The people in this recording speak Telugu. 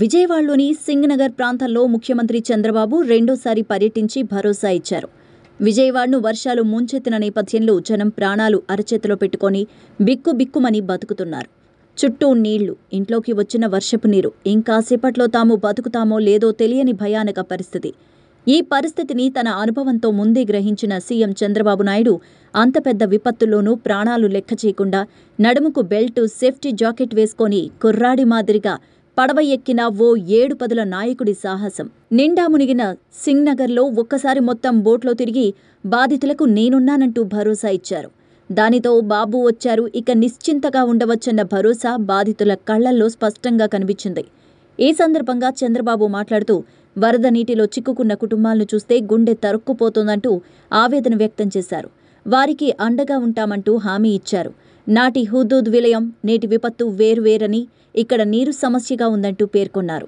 విజయవాడలోని సింగనగర్ ప్రాంతంలో ముఖ్యమంత్రి చంద్రబాబు రెండోసారి పర్యటించి భరోసా ఇచ్చారు. విజయవాడను వర్షాలు ముంచెత్తిన నేపథ్యంలో జనం ప్రాణాలు అరచేతిలో పెట్టుకొని బిక్కుబిక్కుమని బతుకుతున్నారు. చుట్టూ నీళ్లు, ఇంట్లోకి వచ్చిన వర్షపు నీరు, ఇంకాసేపట్లో తాము బతుకుతామో లేదో తెలియని భయానక పరిస్థితి. ఈ పరిస్థితిని తన అనుభవంతో ముందే గ్రహించిన సీఎం చంద్రబాబు నాయుడు అంత పెద్ద విపత్తుల్లోనూ ప్రాణాలు లెక్క చేయకుండా నడుముకు బెల్టు, సేఫ్టీ జాకెట్ వేసుకొని కుర్రాడి మాదిరిగా పడవ ఎక్కిన ఓ 7 పదుల నాయకుడి సాహసం. నిండా మునిగిన సింగ్నగర్లో ఒక్కసారి మొత్తం బోట్లో తిరిగి బాధితులకు నేనున్నానంటూ భరోసా ఇచ్చారు. దానితో బాబు వచ్చారు, ఇక నిశ్చింతగా ఉండవచ్చన్న భరోసా బాధితుల కళ్లల్లో స్పష్టంగా కనిపించింది. ఈ సందర్భంగా చంద్రబాబు మాట్లాడుతూ వరద నీటిలో చిక్కుకున్న కుటుంబాలను చూస్తే గుండె తరుక్కుపోతోందంటూ ఆవేదన వ్యక్తం చేశారు. వారికి అండగా ఉంటామంటూ హామీ ఇచ్చారు. నాటి హుదూద్ విలయం, నేటి విపత్తు వేరువేరని, ఇక్కడ నీరు సమస్యగా ఉందంటూ పేర్కొన్నారు.